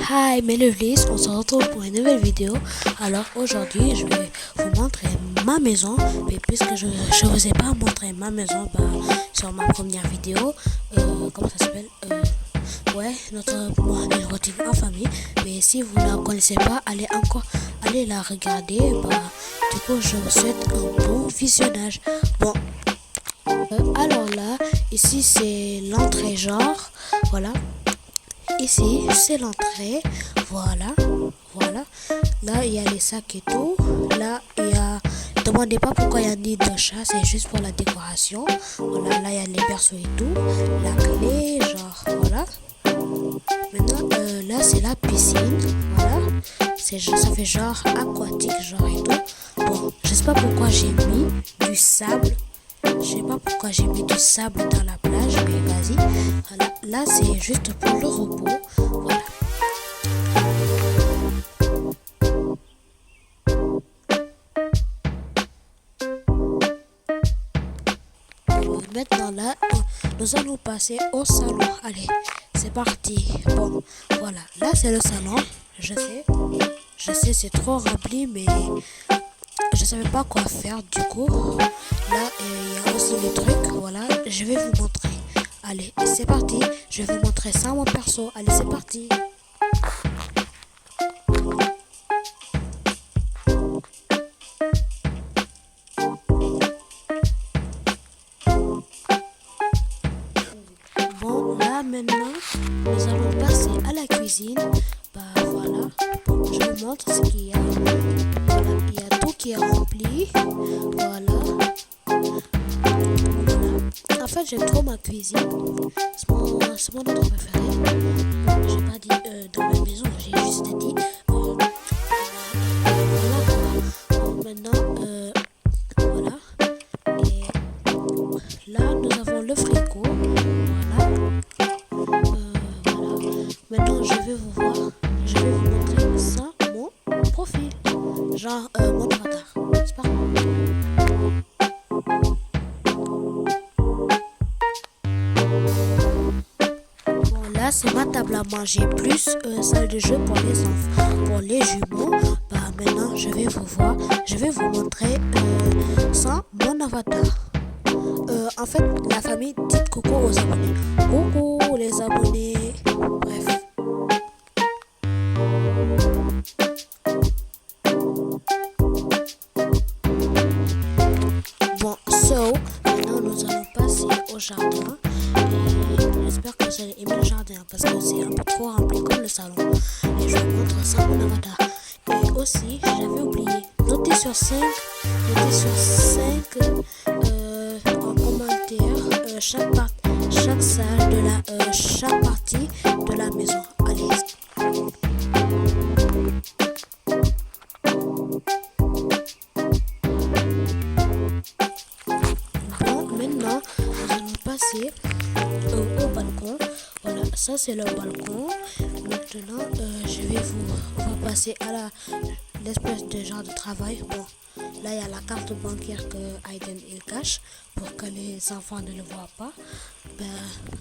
Hi mes lovelies, on se retrouve pour une nouvelle vidéo. Alors aujourd'hui je vais vous montrer ma maison. Mais puisque je ne vous ai pas montré ma maison sur ma première vidéo, comment ça s'appelle, ouais, notre routine en famille. Mais si vous ne la connaissez pas, allez la regarder. Du coup je vous souhaite un bon visionnage. Bon, alors là, ici c'est l'entrée genre, voilà. Ici c'est l'entrée, voilà. Là il y a les sacs et tout. Là il y a, demandez pas pourquoi il y a un nid de chat, c'est juste pour la décoration. Voilà, là il y a les berceaux et tout. La clé, genre, voilà. Maintenant là c'est la piscine, voilà. Ça fait genre aquatique, genre et tout. Bon, je sais pas pourquoi j'ai mis du sable. Je sais pas pourquoi j'ai mis du sable dans la plage, mais vas-y. Voilà. Là, c'est juste pour le repos. Voilà. Maintenant, là, nous allons passer au salon. Allez, c'est parti. Bon, voilà. Là, c'est le salon. Je sais, c'est trop rempli, mais je savais pas quoi faire. Du coup, là, il y a aussi les trucs. Voilà, je vais vous montrer. Allez, c'est parti. Je vais vous montrer ça mon perso. Allez, c'est parti. Bon, là maintenant, nous allons passer à la cuisine. Voilà. Bon, je vous montre ce qu'il y a. Voilà, il y a tout qui est rempli. Voilà. En fait, j'aime trop ma cuisine. C'est mon endroit préféré. J'ai pas dit dans ma maison, j'ai juste dit. Voilà. Maintenant, voilà. Et là, nous avons le frigo. Voilà. Voilà. Maintenant, je vais vous montrer ça, mon profil. Genre, mon avatar. C'est pas Là, c'est ma table à manger plus salle de jeu pour les enfants, pour les jumeaux. Maintenant, je vais vous montrer ça, mon avatar. En fait, la famille dit coucou aux abonnés. Coucou les abonnés. Bref. Bon, maintenant nous allons passer au jardin. Et j'espère que vous allez aimer le jardin parce que c'est un peu trop rempli comme le salon. Et je vous montre ça mon avatar. Et aussi, j'avais oublié, notez sur 5 en commentaire chaque partie de la maison. Allez. Bon, maintenant, nous allons passer au balcon. Voilà, ça c'est le balcon. Maintenant, on va passer à l'espèce de genre de travail. Bon, là il y a la carte bancaire que Aiden il cache pour que les enfants ne le voient pas.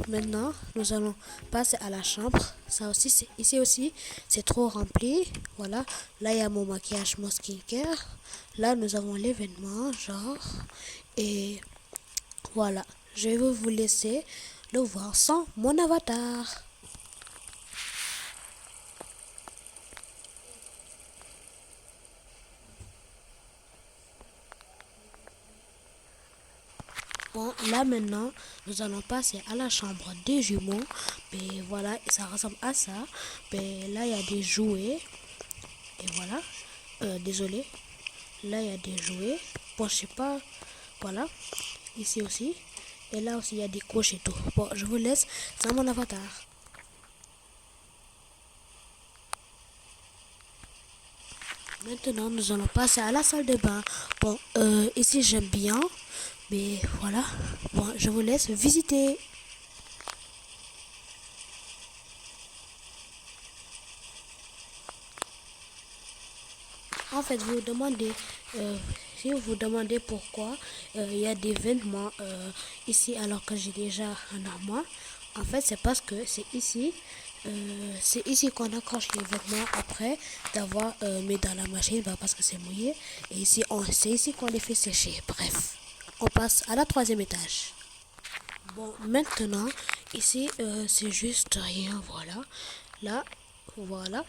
Maintenant, nous allons passer à la chambre. Ça aussi, ici aussi, c'est trop rempli. Voilà, là il y a mon maquillage, mon skincare. Là, nous avons l'événement, genre. Et voilà, je vais vous laisser le voir sans mon avatar. Bon, là maintenant, nous allons passer à la chambre des jumeaux. Mais voilà, ça ressemble à ça. Mais là, il y a des jouets. Et voilà. Désolé. Là, il y a des jouets. Bon, je sais pas. Voilà. Ici aussi. Et là aussi, il y a des couches et tout. Bon, je vous laisse. C'est mon avatar. Maintenant, nous allons passer à la salle de bain. Bon, ici, j'aime bien. Mais voilà. Bon, je vous laisse visiter. En fait, si vous vous demandez pourquoi il y a des vêtements ici alors que j'ai déjà un armoire, en fait, c'est parce que c'est ici, C'est ici qu'on accroche les vêtements après d'avoir mis dans la machine parce que c'est mouillé. Et ici, c'est ici qu'on les fait sécher. Bref, on passe à la troisième étage. Bon, maintenant, ici, c'est juste rien, voilà. Là, voilà.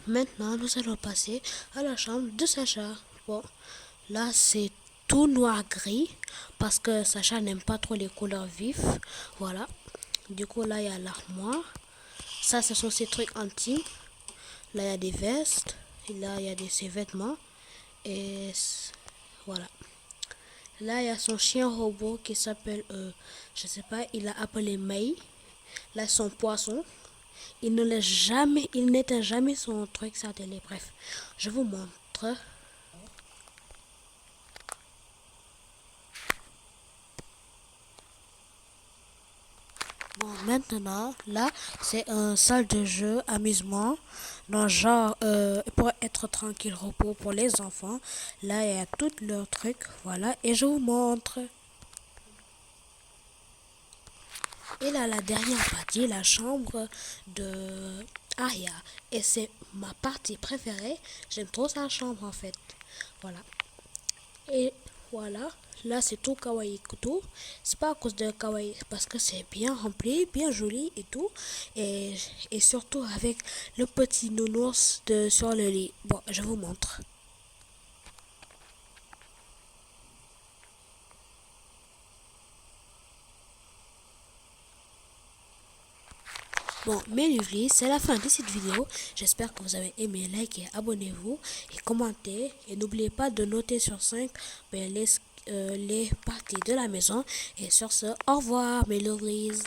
Maintenant, nous allons passer à la chambre de Sacha. Bon, là, c'est tout noir-gris parce que Sacha n'aime pas trop les couleurs vives. Voilà. Du coup, là, il y a l'armoire. Ça, ce sont ses trucs intimes. Là, il y a des vestes. Et là, il y a ses vêtements. Et voilà. Là, il y a son chien robot qui s'appelle, je sais pas, il a appelé May. Là, son poisson. Il ne laisse jamais, il n'éteint jamais son truc sur la télé. Bref, je vous montre. Bon, maintenant, là, c'est un salle de jeu, amusement, dans genre, pour être tranquille, repos pour les enfants. Là, il y a tous leurs trucs, voilà, et je vous montre. Et là, la dernière partie, la chambre de Aria. Et c'est ma partie préférée. J'aime trop sa chambre, en fait. Voilà. Et voilà, là c'est tout kawaii tout. C'est pas à cause de kawaii, parce que c'est bien rempli, bien joli et tout. Et surtout avec le petit nounours sur le lit. Bon, je vous montre. Bon, mes livres, c'est la fin de cette vidéo. J'espère que vous avez aimé. Likez, abonnez-vous et commentez. Et n'oubliez pas de noter sur 5 les parties de la maison. Et sur ce, au revoir mes livres.